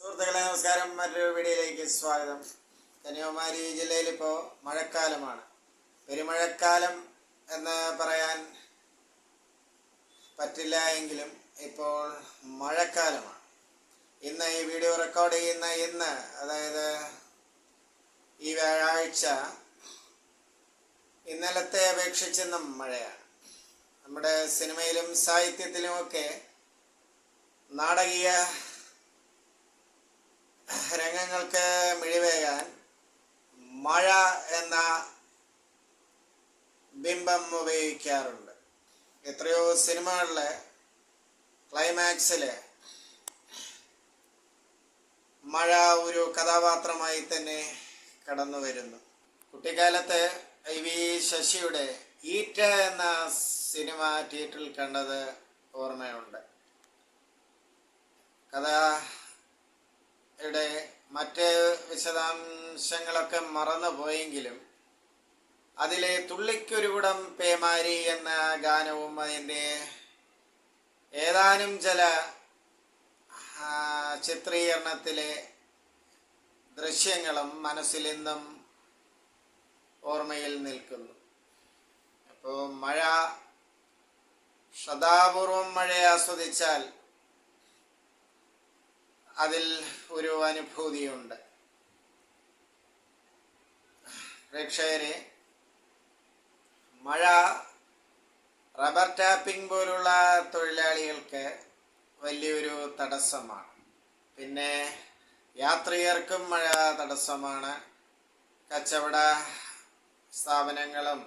സുഹൃത്തുക്കളെ നമസ്കാരം. മറ്റൊരു വീഡിയോയിലേക്ക് സ്വാഗതം. കന്യാകുമാരി ജില്ലയിൽ ഇപ്പോൾ മഴക്കാലമാണ്. പെരുമഴക്കാലം എന്ന് പറയാൻ പറ്റില്ല എങ്കിലും ഇപ്പോൾ മഴക്കാലമാണ്. ഇന്ന് ഈ വീഡിയോ റെക്കോർഡ് ചെയ്യുന്ന ഇന്ന്, അതായത് ഈ വ്യാഴാഴ്ച, ഇന്നലത്തെ അപേക്ഷിച്ചെന്നും മഴയാണ്. നമ്മുടെ സിനിമയിലും സാഹിത്യത്തിലുമൊക്കെ നാടകീയ രംഗങ്ങൾക്ക് മിഴിവേകാൻ മഴ എന്ന ബിംബം ഉപയോഗിക്കാറുണ്ട്. എത്രയോ സിനിമകളിലെ ക്ലൈമാക്സില് മഴ ഒരു കഥാപാത്രമായി തന്നെ കടന്നു വരുന്നു. കുട്ടിക്കാലത്ത് IV ശശിയുടെ ഈറ്റ എന്ന സിനിമ തിയേറ്ററിൽ കണ്ടത് ഓർമ്മയുണ്ട്. കഥയുടെ മറ്റ് വിശദാംശങ്ങളൊക്കെ മറന്നു പോയെങ്കിലും അതിലെ തുള്ളിക്കൊരു കുടം പേമാരി എന്ന ഗാനവും അതിൻ്റെ ഏതാനും ചില ചിത്രീകരണത്തിലെ ദൃശ്യങ്ങളും മനസ്സിൽ നിന്നും ഓർമ്മയിൽ നിൽക്കുന്നു. അപ്പോൾ മഴ, ശ്രദ്ധാപൂർവം മഴയെ ആസ്വദിച്ചാൽ അതിൽ ഒരു അനുഭൂതിയുണ്ട്. പ്രേക്ഷകരെ, മഴ റബ്ബർ ടാപ്പിംഗ് പോലുള്ള തൊഴിലാളികൾക്ക് വലിയൊരു തടസ്സമാണ്. പിന്നെ യാത്രികർക്കും മഴ തടസ്സമാണ്. കച്ചവട സ്ഥാപനങ്ങളും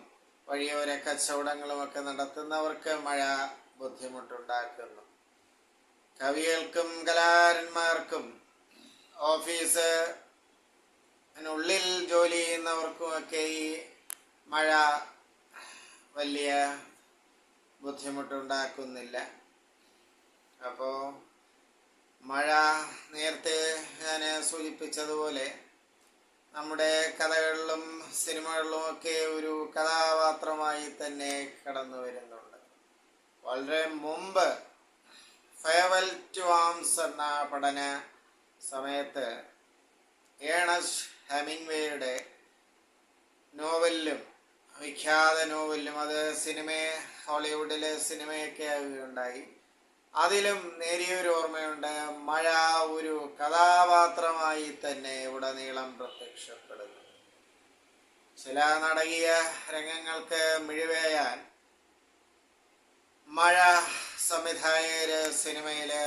വഴിയോര കച്ചവടങ്ങളുമൊക്കെ നടത്തുന്നവർക്ക് മഴ ബുദ്ധിമുട്ടുണ്ടാക്കുന്നു. കവികൾക്കും കലാകാരന്മാർക്കും ഓഫീസിനുള്ളിൽ ജോലി ചെയ്യുന്നവർക്കുമൊക്കെ ഈ മഴ വലിയ ബുദ്ധിമുട്ടുണ്ടാക്കുന്നില്ല. അപ്പോൾ മഴ, നേരത്തെ ഞാൻ സൂചിപ്പിച്ചതുപോലെ, നമ്മുടെ കഥകളിലും സിനിമകളിലുമൊക്കെ ഒരു കഥാപാത്രമായി തന്നെ കടന്നു വരുന്നുണ്ട്. വളരെ മുമ്പ് ഫെയർവെൽ ടു ആംസ് എന്ന പഠന സമയത്ത് ഏണസ്റ്റ് ഹെമിംഗ്വേയുടെ നോവലിലും, വിഖ്യാത നോവലിലും, അത് ഹോളിവുഡിലെ സിനിമയൊക്കെ ആവുകയുണ്ടായി. അതിലും നേരിയൊരു ഓർമ്മയുണ്ട്. മഴ ഒരു കഥാപാത്രമായി തന്നെ ഉടനീളം പ്രത്യക്ഷപ്പെടുന്നു. ചില നാടകീയ രംഗങ്ങൾക്ക് മിഴിവേയാൻ മഴ സംവിധായകര് സിനിമയില്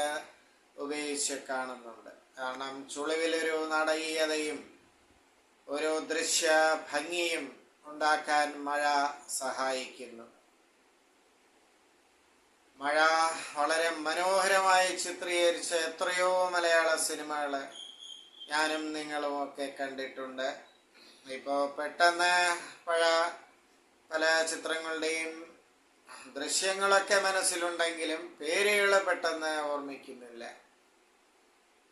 ഉപയോഗിച്ച് കാണുന്നുണ്ട്. കാരണം ചുളിവിലൊരു നാടകീയതയും ഒരു ദൃശ്യ ഭംഗിയും ഉണ്ടാക്കാൻ മഴ സഹായിക്കുന്നു. മഴ വളരെ മനോഹരമായി ചിത്രീകരിച്ച എത്രയോ മലയാള സിനിമകൾ ഞാനും നിങ്ങളുമൊക്കെ കണ്ടിട്ടുണ്ട്. ഇപ്പോൾ പെട്ടെന്ന് പല ചിത്രങ്ങളുടെയും ദൃശ്യങ്ങളൊക്കെ മനസ്സിലുണ്ടെങ്കിലും പേരുകൾ പെട്ടെന്ന് ഓർമ്മിക്കുന്നില്ല.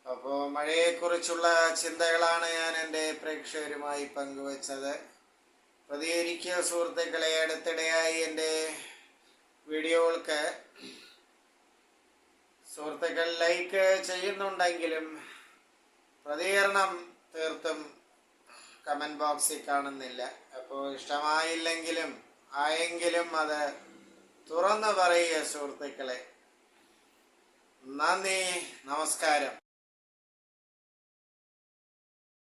അപ്പോൾ മഴയെക്കുറിച്ചുള്ള ചിന്തകളാണ് ഞാൻ എൻ്റെ പ്രേക്ഷകരുമായി പങ്കുവച്ചത്. പ്രതികരിക്കുക സുഹൃത്തുക്കളെ. അടുത്തിടെയായി എൻ്റെ വീഡിയോകൾക്ക് സുഹൃത്തുക്കൾ ലൈക്ക് ചെയ്യുന്നുണ്ടെങ്കിലും പ്രതികരണം തീർത്തും കമൻറ്റ് ബോക്സിൽ കാണുന്നില്ല. അപ്പോൾ ഇഷ്ടമായില്ലെങ്കിലും ആയെങ്കിലും അത് തുറന്നു പറയുക സുഹൃത്തുക്കളെ. നന്ദി, നമസ്കാരം.